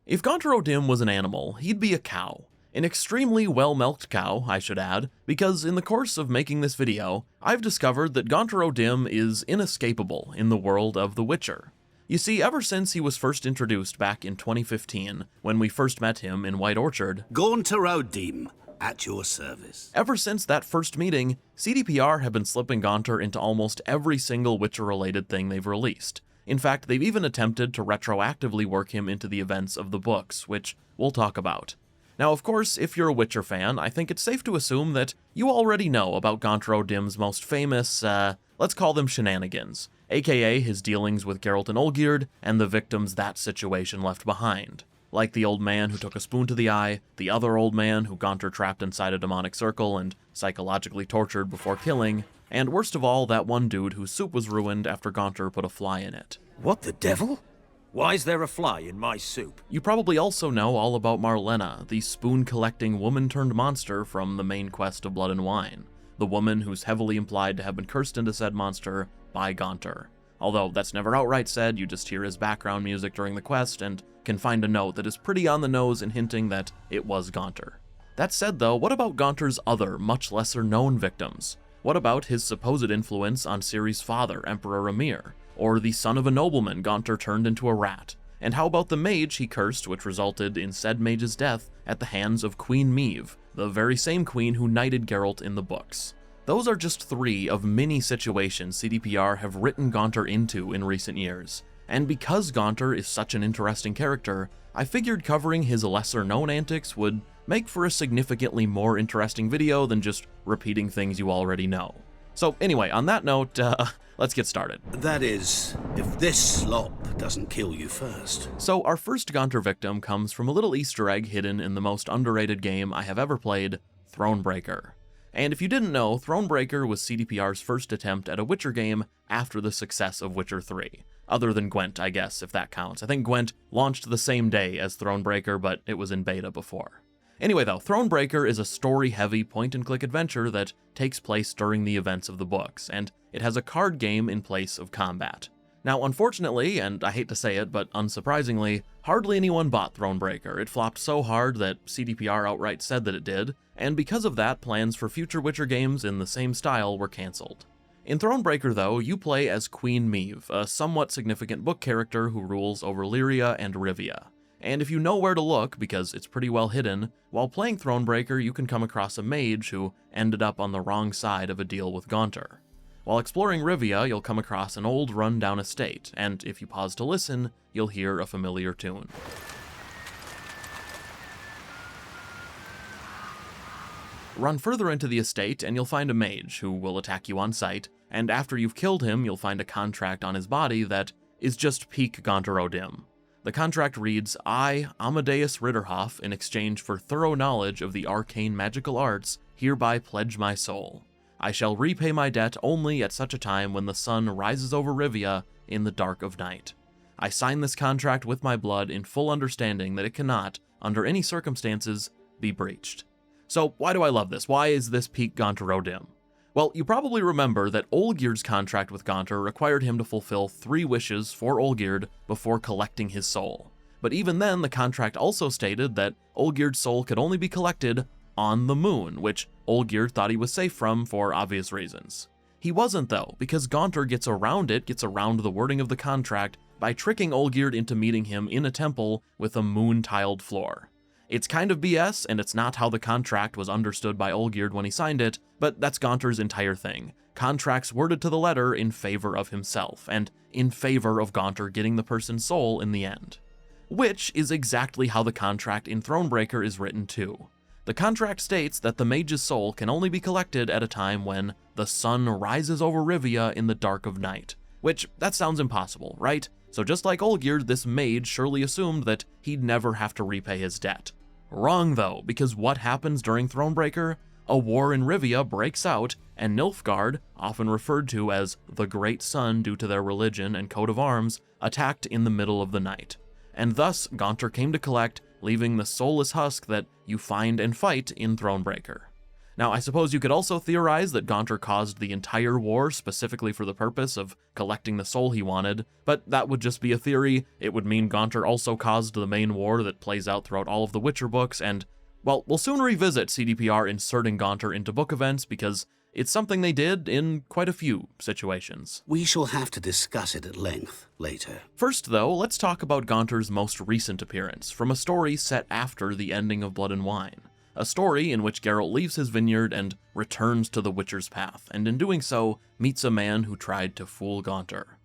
If Gaunter O'Dimm was an animal, he'd be a cow. An extremely well-milked cow, I should add, because in the course of making this video, I've discovered that Gaunter O'Dimm is inescapable in the world of The Witcher. You see, ever since he was first introduced back in 2015, when we first met him in White Orchard, Gaunter O'Dimm, at your service. Ever since that first meeting, CDPR have been slipping Gaunter into almost every single Witcher-related thing they've released. In fact, they've even attempted to retroactively work him into the events of the books, which we'll talk about. Now, of course, if you're a Witcher fan, I think it's safe to assume that you already know about Gaunter O'Dimm's most famous, let's call them shenanigans, aka his dealings with Geralt and Olgierd, and the victims that situation left behind. Like the old man who took a spoon to the eye, the other old man who Gaunter trapped inside a demonic circle and psychologically tortured before killing, and worst of all, that one dude whose soup was ruined after Gaunter put a fly in it. What the devil? Why is there a fly in my soup? You probably also know all about Marlena, the spoon-collecting woman-turned-monster from the main quest of Blood and Wine, the woman who's heavily implied to have been cursed into said monster by Gaunter. Although that's never outright said, you just hear his background music during the quest and can find a note that is pretty on the nose in hinting that it was Gaunter. That said though, what about Gaunter's other, much lesser known victims? What about his supposed influence on Ciri's father, Emperor Emhyr? Or the son of a nobleman Gaunter turned into a rat? And how about the mage he cursed, which resulted in said mage's death at the hands of Queen Meve, the very same queen who knighted Geralt in the books? Those are just 3 of many situations CDPR have written Gaunter into in recent years. And because Gaunter is such an interesting character, I figured covering his lesser-known antics would make for a significantly more interesting video than just repeating things you already know. So anyway, on that note, let's get started. That is, if this slop doesn't kill you first. So our first Gaunter victim comes from a little Easter egg hidden in the most underrated game I have ever played, Thronebreaker. And if you didn't know, Thronebreaker was CDPR's first attempt at a Witcher game after the success of Witcher 3. Other than Gwent, I guess, if that counts. I think Gwent launched the same day as Thronebreaker, but it was in beta before. Anyway though, Thronebreaker is a story-heavy point-and-click adventure that takes place during the events of the books, and it has a card game in place of combat. Now unfortunately, and I hate to say it, but unsurprisingly, hardly anyone bought Thronebreaker. It flopped so hard that CDPR outright said that it did, and because of that, plans for future Witcher games in the same style were cancelled. In Thronebreaker though, you play as Queen Meve, a somewhat significant book character who rules over Lyria and Rivia. And if you know where to look, because it's pretty well hidden, while playing Thronebreaker you can come across a mage who ended up on the wrong side of a deal with Gaunter. While exploring Rivia, you'll come across an old run-down estate, and if you pause to listen, you'll hear a familiar tune. Run further into the estate and you'll find a mage who will attack you on sight, and after you've killed him, you'll find a contract on his body that is just peak Gaunter O'Dimm. The contract reads, I, Amadeus Ritterhoff, in exchange for thorough knowledge of the arcane magical arts, hereby pledge my soul. I shall repay my debt only at such a time when the sun rises over Rivia in the dark of night. I sign this contract with my blood in full understanding that it cannot, under any circumstances, be breached. So why do I love this? Why is this peak Gaunter O'Dimm? Well, you probably remember that Olgierd's contract with Gaunter required him to fulfill 3 wishes for Olgierd before collecting his soul. But even then, the contract also stated that Olgierd's soul could only be collected on the moon, which Olgierd thought he was safe from for obvious reasons. He wasn't though, because Gaunter gets around the wording of the contract by tricking Olgierd into meeting him in a temple with a moon-tiled floor. It's kind of BS, and it's not how the contract was understood by Olgierd when he signed it, but that's Gaunter's entire thing. Contracts worded to the letter in favor of himself, and in favor of Gaunter getting the person's soul in the end. Which is exactly how the contract in Thronebreaker is written too. The contract states that the mage's soul can only be collected at a time when the sun rises over Rivia in the dark of night. Which, that sounds impossible, right? So just like Olgierd, this mage surely assumed that he'd never have to repay his debt. Wrong though, because what happens during Thronebreaker? A war in Rivia breaks out, and Nilfgaard, often referred to as the Great Sun due to their religion and coat of arms, attacked in the middle of the night. And thus, Gaunter came to collect, leaving the soulless husk that you find and fight in Thronebreaker. Now, I suppose you could also theorize that Gaunter caused the entire war specifically for the purpose of collecting the soul he wanted, but that would just be a theory. It would mean Gaunter also caused the main war that plays out throughout all of the Witcher books, and, well, we'll soon revisit CDPR inserting Gaunter into book events because it's something they did in quite a few situations. We shall have to discuss it at length later. First, though, let's talk about Gaunter's most recent appearance from a story set after the ending of Blood and Wine. A story in which Geralt leaves his vineyard and returns to the Witcher's path, and in doing so, meets a man who tried to fool Gaunter.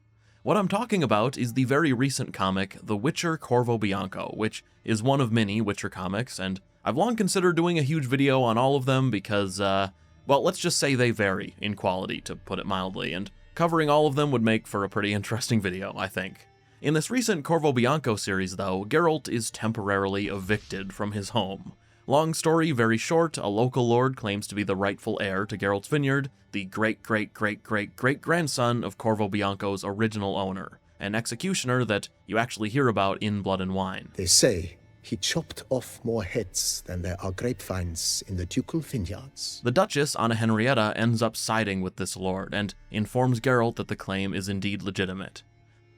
What I'm talking about is the very recent comic, The Witcher Corvo Bianco, which is one of many Witcher comics, and I've long considered doing a huge video on all of them because, well, let's just say they vary in quality, to put it mildly, and covering all of them would make for a pretty interesting video, I think. In this recent Corvo Bianco series, though, Geralt is temporarily evicted from his home. Long story, very short, a local lord claims to be the rightful heir to Geralt's vineyard, the great-great-great-great-great-grandson of Corvo Bianco's original owner, an executioner that you actually hear about in Blood and Wine. They say he chopped off more heads than there are grapevines in the ducal vineyards. The Duchess, Anna Henrietta, ends up siding with this lord and informs Geralt that the claim is indeed legitimate.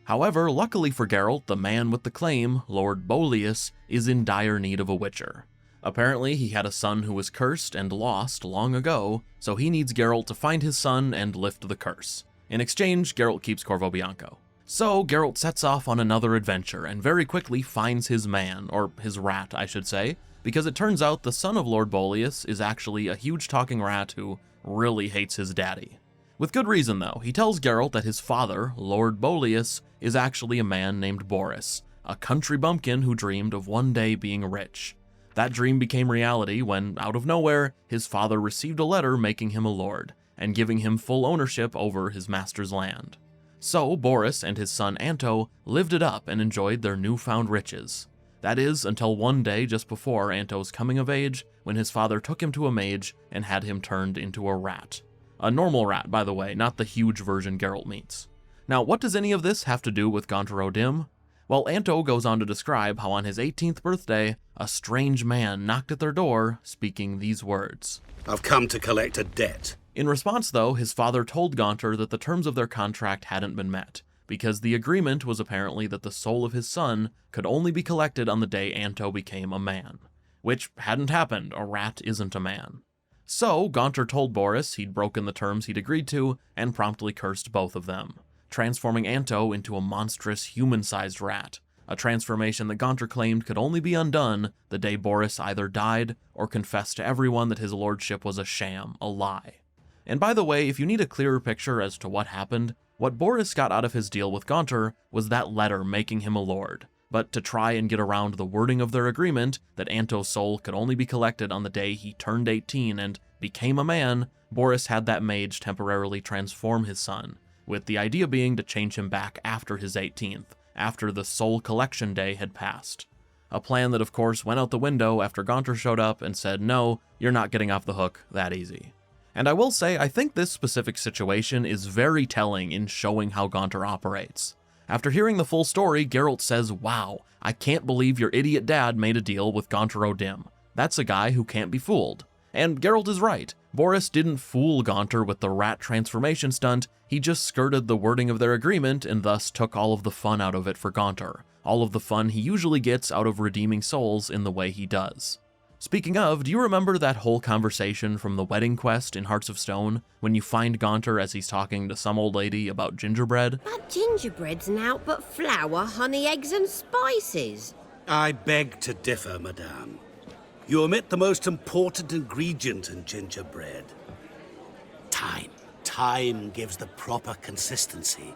However, luckily for Geralt, the man with the claim, Lord Boleus, is in dire need of a witcher. Apparently, he had a son who was cursed and lost long ago, so he needs Geralt to find his son and lift the curse. In exchange, Geralt keeps Corvo Bianco. So, Geralt sets off on another adventure and very quickly finds his man, or his rat, I should say, because it turns out the son of Lord Boleus is actually a huge talking rat who really hates his daddy. With good reason, though. He tells Geralt that his father, Lord Boleus, is actually a man named Boris, a country bumpkin who dreamed of one day being rich. That dream became reality when, out of nowhere, his father received a letter making him a lord, and giving him full ownership over his master's land. So, Boris and his son Anto lived it up and enjoyed their newfound riches. That is, until one day just before Anto's coming of age, when his father took him to a mage and had him turned into a rat. A normal rat, by the way, not the huge version Geralt meets. Now, what does any of this have to do with Gaunter O'Dimm? Well, Anto goes on to describe how on his 18th birthday, a strange man knocked at their door, speaking these words. I've come to collect a debt. In response, though, his father told Gaunter that the terms of their contract hadn't been met, because the agreement was apparently that the soul of his son could only be collected on the day Anto became a man. Which hadn't happened, a rat isn't a man. So, Gaunter told Boris he'd broken the terms he'd agreed to, and promptly cursed both of them, transforming Anto into a monstrous human-sized rat, a transformation that Gaunter claimed could only be undone the day Boris either died or confessed to everyone that his lordship was a sham, a lie. And by the way, if you need a clearer picture as to what happened, what Boris got out of his deal with Gaunter was that letter making him a lord, but to try and get around the wording of their agreement that Anto's soul could only be collected on the day he turned 18 and became a man, Boris had that mage temporarily transform his son, with the idea being to change him back after his 18th, after the soul collection day had passed. A plan that of course went out the window after Gaunter showed up and said, no, you're not getting off the hook that easy. And I will say, I think this specific situation is very telling in showing how Gaunter operates. After hearing the full story, Geralt says, wow, I can't believe your idiot dad made a deal with Gaunter O'Dimm. That's a guy who can't be fooled. And Geralt is right. Boris didn't fool Gaunter with the rat transformation stunt, he just skirted the wording of their agreement and thus took all of the fun out of it for Gaunter, all of the fun he usually gets out of redeeming souls in the way he does. Speaking of, do you remember that whole conversation from the wedding quest in Hearts of Stone, when you find Gaunter as he's talking to some old lady about gingerbread? But gingerbread's naught but flour, honey, eggs and spices. I beg to differ, madame. You omit the most important ingredient in gingerbread. Time. Time gives the proper consistency.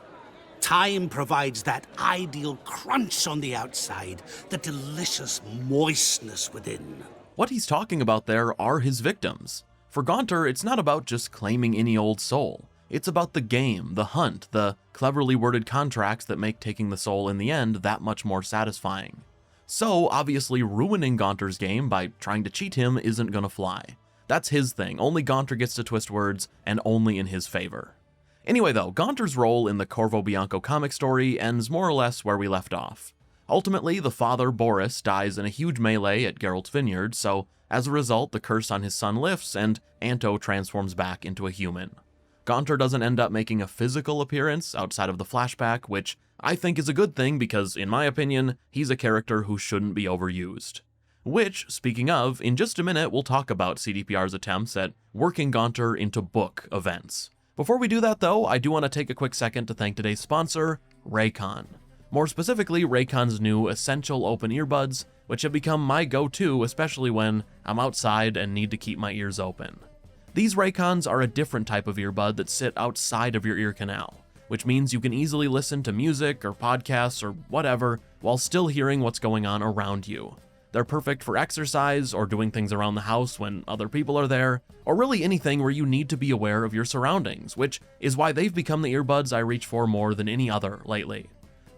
Time provides that ideal crunch on the outside, the delicious moistness within. What he's talking about there are his victims. For Gaunter, it's not about just claiming any old soul. It's about the game, the hunt, the cleverly worded contracts that make taking the soul in the end that much more satisfying. So, obviously, ruining Gaunter's game by trying to cheat him isn't gonna fly. That's his thing, only Gaunter gets to twist words, and only in his favor. Anyway though, Gaunter's role in the Corvo Bianco comic story ends more or less where we left off. Ultimately, the father, Boris, dies in a huge melee at Geralt's vineyard, so as a result, the curse on his son lifts and Anto transforms back into a human. Gaunter doesn't end up making a physical appearance outside of the flashback, which I think is a good thing because, in my opinion, he's a character who shouldn't be overused. Which, speaking of, in just a minute we'll talk about CDPR's attempts at working Gaunter into book events. Before we do that though, I do want to take a quick second to thank today's sponsor, Raycon. More specifically, Raycon's new Essential Open Earbuds, which have become my go-to, especially when I'm outside and need to keep my ears open. These Raycons are a different type of earbud that sit outside of your ear canal, which means you can easily listen to music or podcasts or whatever while still hearing what's going on around you. They're perfect for exercise or doing things around the house when other people are there, or really anything where you need to be aware of your surroundings, which is why they've become the earbuds I reach for more than any other lately.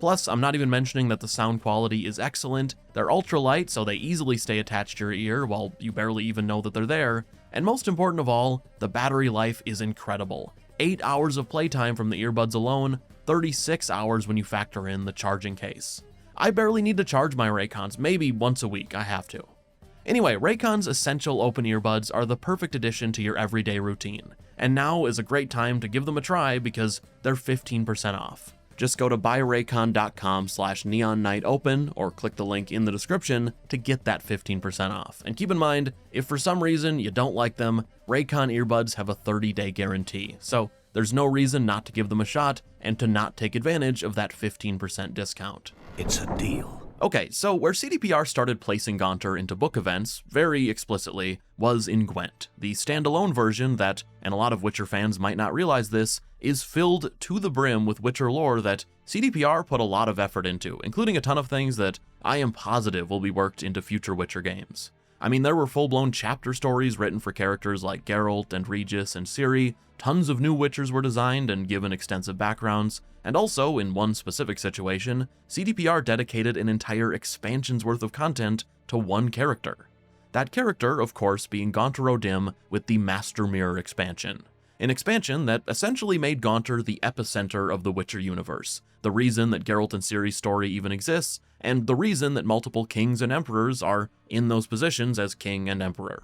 Plus, I'm not even mentioning that the sound quality is excellent, they're ultra-light so they easily stay attached to your ear while you barely even know that they're there, and most important of all, the battery life is incredible. 8 hours of playtime from the earbuds alone, 36 hours when you factor in the charging case. I barely need to charge my Raycons, maybe once a week, I have to. Anyway, Raycon's Essential Open Earbuds are the perfect addition to your everyday routine, and now is a great time to give them a try because they're 15% off. Just go to buyraycon.com/neonnightopen or click the link in the description to get that 15% off. And keep in mind, if for some reason you don't like them, Raycon earbuds have a 30-day guarantee, so there's no reason not to give them a shot and to not take advantage of that 15% discount. It's a deal. Okay, so where CDPR started placing Gaunter into book events, very explicitly, was in Gwent. The standalone version that, and a lot of Witcher fans might not realize this, is filled to the brim with Witcher lore that CDPR put a lot of effort into, including a ton of things that I am positive will be worked into future Witcher games. I mean, there were full-blown chapter stories written for characters like Geralt and Regis and Ciri, tons of new Witchers were designed and given extensive backgrounds, and also, in one specific situation, CDPR dedicated an entire expansion's worth of content to one character. That character, of course, being Gaunter O'Dimm with the Master Mirror expansion. An expansion that essentially made Gaunter the epicenter of the Witcher universe, the reason that Geralt and Ciri's story even exists, and the reason that multiple kings and emperors are in those positions as king and emperor.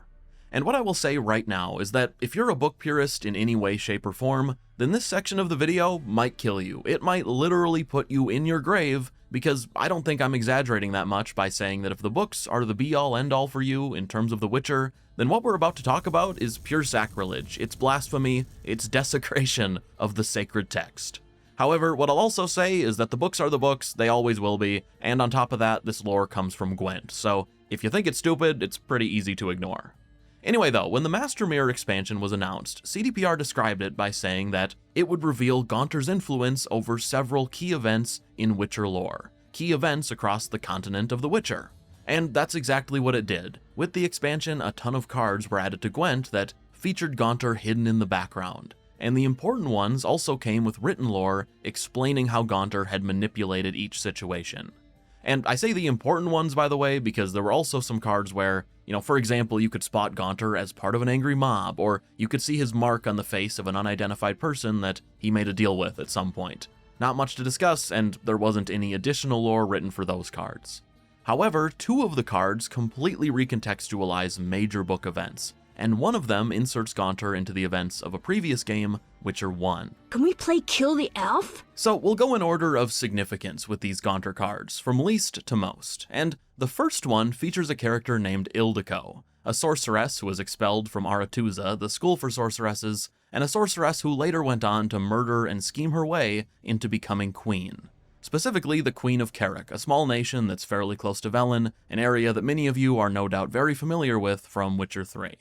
And what I will say right now is that if you're a book purist in any way, shape, or form, then this section of the video might kill you. It might literally put you in your grave, because I don't think I'm exaggerating that much by saying that if the books are the be-all, end-all for you in terms of The Witcher, then what we're about to talk about is pure sacrilege, it's blasphemy, it's desecration of the sacred text. However, what I'll also say is that the books are the books, they always will be, and on top of that, this lore comes from Gwent, so if you think it's stupid, it's pretty easy to ignore. Anyway though, when the Master Mirror expansion was announced, CDPR described it by saying that it would reveal Gaunter's influence over several key events in Witcher lore, key events across the continent of The Witcher. And that's exactly what it did. With the expansion, a ton of cards were added to Gwent that featured Gaunter hidden in the background, and the important ones also came with written lore explaining how Gaunter had manipulated each situation. And I say the important ones, by the way, because there were also some cards where, for example, you could spot Gaunter as part of an angry mob, or you could see his mark on the face of an unidentified person that he made a deal with at some point. Not much to discuss, and there wasn't any additional lore written for those cards. However, 2 of the cards completely recontextualize major book events, and one of them inserts Gaunter into the events of a previous game, Witcher 1. Can we play Kill the Elf? So we'll go in order of significance with these Gaunter cards, from least to most, and the first one features a character named Ildiko, a sorceress who was expelled from Aretuza, the school for sorceresses, and a sorceress who later went on to murder and scheme her way into becoming queen. Specifically, the Queen of Kerack, a small nation that's fairly close to Velen, an area that many of you are no doubt very familiar with from Witcher 3.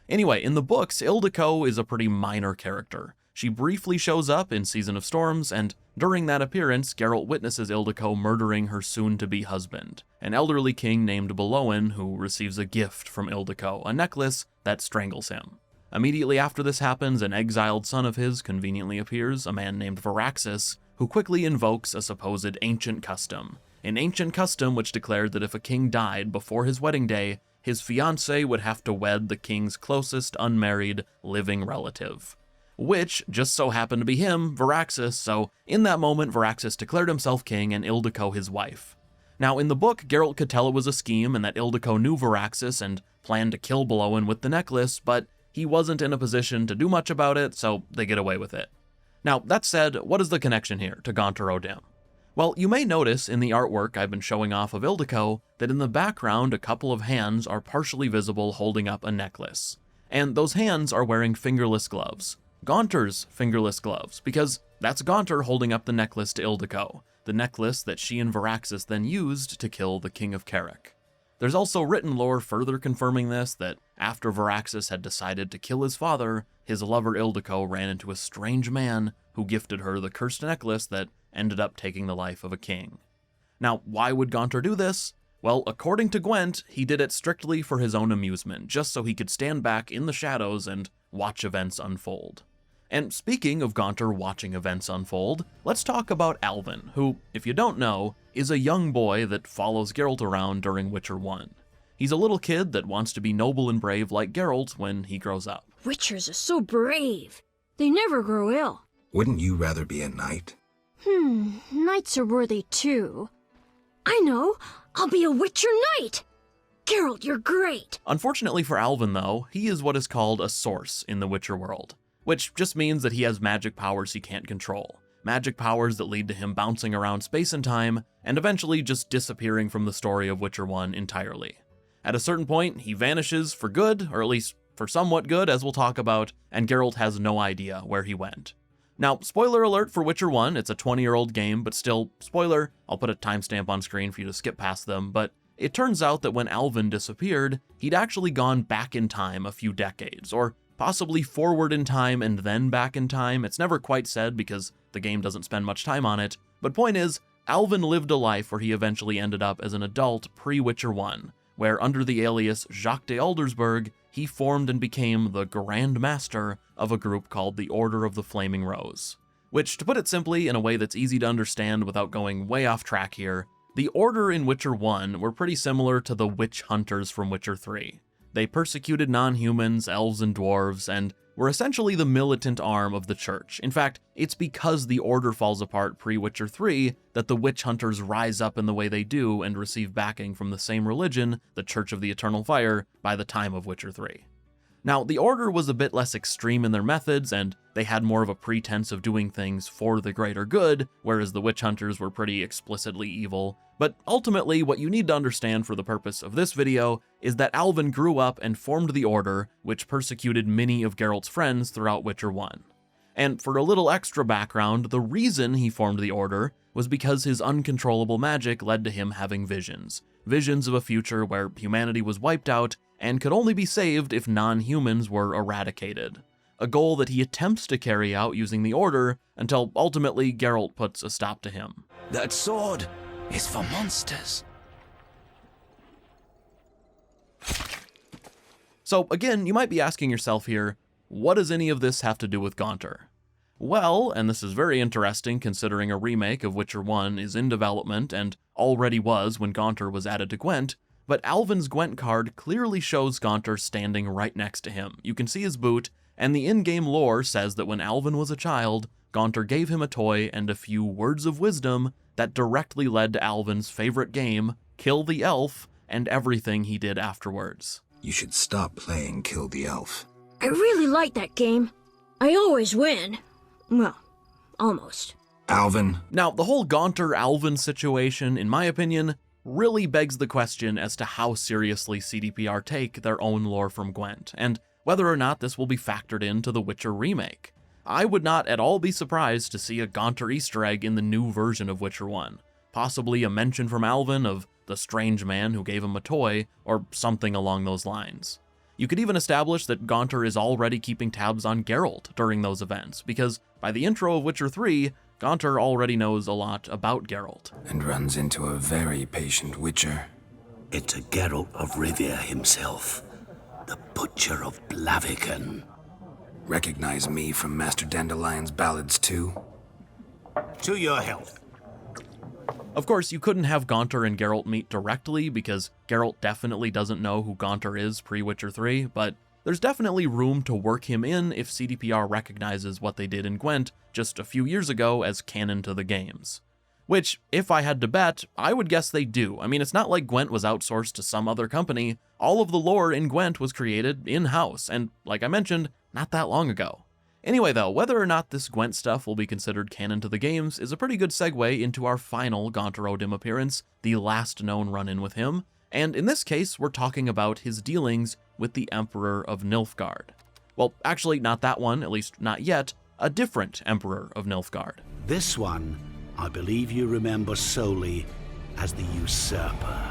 Anyway, in the books, Ildiko is a pretty minor character. She briefly shows up in Season of Storms, and during that appearance, Geralt witnesses Ildiko murdering her soon-to-be husband, an elderly king named Belowen who receives a gift from Ildiko, a necklace that strangles him. Immediately after this happens, an exiled son of his conveniently appears, a man named Varaxis, who quickly invokes a supposed ancient custom. An ancient custom which declared that if a king died before his wedding day, his fiancée would have to wed the king's closest unmarried living relative. Which just so happened to be him, Varaxis, so in that moment Varaxis declared himself king and Ildiko his wife. Now, in the book, Geralt could tell it was a scheme and that Ildiko knew Varaxis and planned to kill Belowen with the necklace, but he wasn't in a position to do much about it, so they get away with it. Now, that said, what is the connection here to Gaunter O'Dimm? Well, you may notice in the artwork I've been showing off of Ildiko that in the background a couple of hands are partially visible holding up a necklace. And those hands are wearing fingerless gloves. Gaunter's fingerless gloves, because that's Gaunter holding up the necklace to Ildiko, the necklace that she and Varaxis then used to kill the King of Kerack. There's also written lore further confirming this, that after Varaxis had decided to kill his father, his lover Ildiko ran into a strange man who gifted her the cursed necklace that ended up taking the life of a king. Now, why would Gaunter do this? Well, according to Gwent, he did it strictly for his own amusement, just so he could stand back in the shadows and watch events unfold. And speaking of Gaunter watching events unfold, let's talk about Alvin, who, if you don't know, is a young boy that follows Geralt around during Witcher 1. He's a little kid that wants to be noble and brave like Geralt when he grows up. Witchers are so brave. They never grow ill. Wouldn't you rather be a knight? Knights are worthy too. I know, I'll be a Witcher Knight! Geralt, you're great! Unfortunately for Alvin, though, he is what is called a source in the Witcher world, which just means that he has magic powers he can't control. Magic powers that lead to him bouncing around space and time, and eventually just disappearing from the story of Witcher 1 entirely. At a certain point, he vanishes for good, or at least for somewhat good, as we'll talk about, and Geralt has no idea where he went. Now, spoiler alert for Witcher 1, it's a 20-year-old game, but still, spoiler, I'll put a timestamp on screen for you to skip past them, but it turns out that when Alvin disappeared, he'd actually gone back in time a few decades, or possibly forward in time and then back in time. It's never quite said because the game doesn't spend much time on it, but point is, Alvin lived a life where he eventually ended up as an adult pre-Witcher 1, where under the alias Jacques de Aldersberg, he formed and became the Grand Master of a group called the Order of the Flaming Rose. Which, to put it simply in a way that's easy to understand without going way off track here, the Order in Witcher 1 were pretty similar to the Witch Hunters from Witcher 3. They persecuted non-humans, elves, and dwarves, and were essentially the militant arm of the church. In fact, it's because the Order falls apart pre-Witcher 3 that the Witch Hunters rise up in the way they do and receive backing from the same religion, the Church of the Eternal Fire, by the time of Witcher 3. Now, the Order was a bit less extreme in their methods, and they had more of a pretense of doing things for the greater good, whereas the Witch Hunters were pretty explicitly evil. But ultimately, what you need to understand for the purpose of this video is that Alvin grew up and formed the Order, which persecuted many of Geralt's friends throughout Witcher 1. And for a little extra background, the reason he formed the Order was because his uncontrollable magic led to him having visions. Visions of a future where humanity was wiped out and could only be saved if non-humans were eradicated. A goal that he attempts to carry out using the Order until ultimately Geralt puts a stop to him. That sword is for monsters. So again, you might be asking yourself here, what does any of this have to do with Gaunter? Well, and this is very interesting considering a remake of Witcher 1 is in development and already was when Gaunter was added to Gwent, but Alvin's Gwent card clearly shows Gaunter standing right next to him. You can see his boot, and the in-game lore says that when Alvin was a child, Gaunter gave him a toy and a few words of wisdom that directly led to Alvin's favorite game, Kill the Elf, and everything he did afterwards. You should stop playing Kill the Elf. I really like that game. I always win. Well, almost. Alvin. Now, the whole Gaunter-Alvin situation, in my opinion, really begs the question as to how seriously CDPR take their own lore from Gwent, and whether or not this will be factored into the Witcher remake. I would not at all be surprised to see a Gaunter Easter egg in the new version of Witcher 1, possibly a mention from Alvin of the strange man who gave him a toy, or something along those lines. You could even establish that Gaunter is already keeping tabs on Geralt during those events, because by the intro of Witcher 3, Gaunter already knows a lot about Geralt. And runs into a very patient Witcher. It's a Geralt of Rivia himself, the Butcher of Blaviken. Recognize me from Master Dandelion's ballads too? To your health. Of course, you couldn't have Gaunter and Geralt meet directly because Geralt definitely doesn't know who Gaunter is pre-Witcher 3, but there's definitely room to work him in if CDPR recognizes what they did in Gwent just a few years ago as canon to the games. Which, if I had to bet, I would guess they do. I mean, it's not like Gwent was outsourced to some other company. All of the lore in Gwent was created in-house, and like I mentioned, not that long ago. Anyway though, whether or not this Gwent stuff will be considered canon to the games is a pretty good segue into our final Gaunter O'Dimm appearance, the last known run-in with him, and in this case, we're talking about his dealings with the Emperor of Nilfgaard. Well, actually, not that one, at least not yet, a different Emperor of Nilfgaard. This one, I believe you remember solely as the Usurper.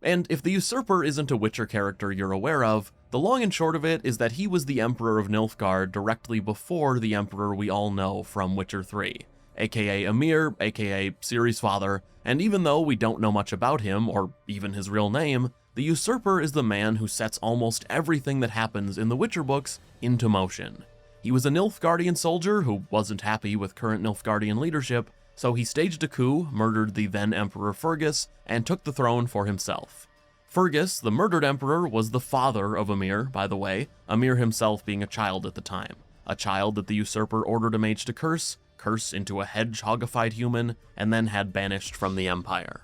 And if the Usurper isn't a Witcher character you're aware of, the long and short of it is that he was the Emperor of Nilfgaard directly before the Emperor we all know from Witcher 3, aka Emhyr, aka Ciri's father, and even though we don't know much about him, or even his real name, the Usurper is the man who sets almost everything that happens in the Witcher books into motion. He was a Nilfgaardian soldier who wasn't happy with current Nilfgaardian leadership, so he staged a coup, murdered the then Emperor Fergus, and took the throne for himself. Fergus, the murdered emperor, was the father of Emhyr, by the way, Emhyr himself being a child at the time. A child that the Usurper ordered a mage to curse into a hedgehogified human, and then had banished from the Empire.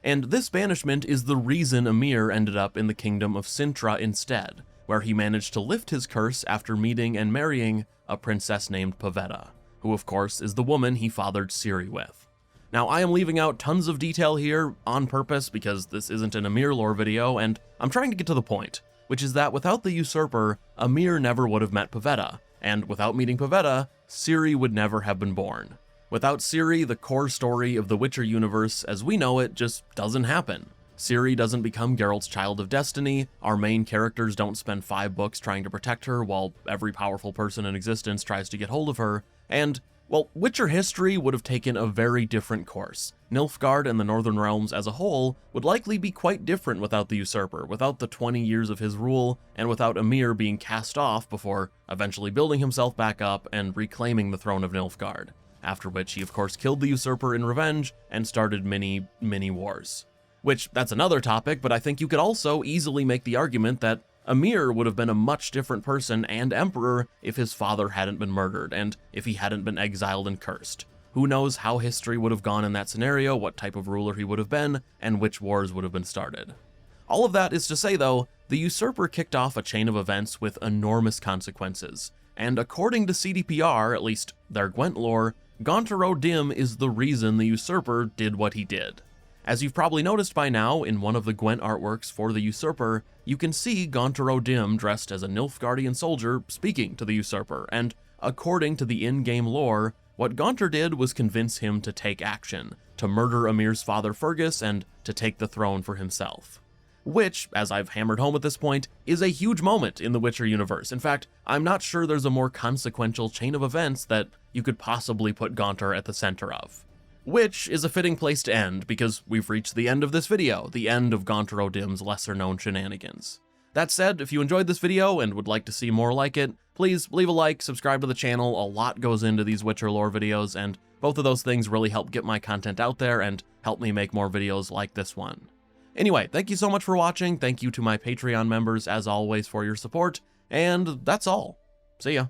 And this banishment is the reason Emhyr ended up in the kingdom of Sintra instead, where he managed to lift his curse after meeting and marrying a princess named Pavetta, who of course is the woman he fathered Ciri with. Now, I am leaving out tons of detail here on purpose because this isn't an Emhyr lore video, and I'm trying to get to the point, which is that without the Usurper, Emhyr never would have met Pavetta, and without meeting Pavetta, Ciri would never have been born. Without Ciri, the core story of the Witcher universe as we know it just doesn't happen. Ciri doesn't become Geralt's Child of Destiny, our main characters don't spend 5 books trying to protect her while every powerful person in existence tries to get hold of her, and well, Witcher history would have taken a very different course. Nilfgaard and the Northern Realms as a whole would likely be quite different without the Usurper, without the 20 years of his rule, and without Emhyr being cast off before eventually building himself back up and reclaiming the throne of Nilfgaard, after which he of course killed the Usurper in revenge and started many wars. Which, that's another topic, but I think you could also easily make the argument that Emhyr would have been a much different person and emperor if his father hadn't been murdered, and if he hadn't been exiled and cursed. Who knows how history would have gone in that scenario, what type of ruler he would have been, and which wars would have been started. All of that is to say though, the Usurper kicked off a chain of events with enormous consequences, and according to CDPR, at least their Gwent lore, Gaunter O'Dimm is the reason the Usurper did what he did. As you've probably noticed by now, in one of the Gwent artworks for the Usurper, you can see Gaunter O'Dimm dressed as a Nilfgaardian soldier speaking to the Usurper, and according to the in-game lore, what Gaunter did was convince him to take action, to murder Emhyr's father Fergus, and to take the throne for himself. Which, as I've hammered home at this point, is a huge moment in the Witcher universe. In fact, I'm not sure there's a more consequential chain of events that you could possibly put Gaunter at the center of. Which is a fitting place to end, because we've reached the end of this video, the end of Gaunter O'Dimm's lesser-known shenanigans. That said, if you enjoyed this video and would like to see more like it, please leave a like, subscribe to the channel. A lot goes into these Witcher lore videos, and both of those things really help get my content out there and help me make more videos like this one. Anyway, thank you so much for watching, thank you to my Patreon members as always for your support, and that's all. See ya.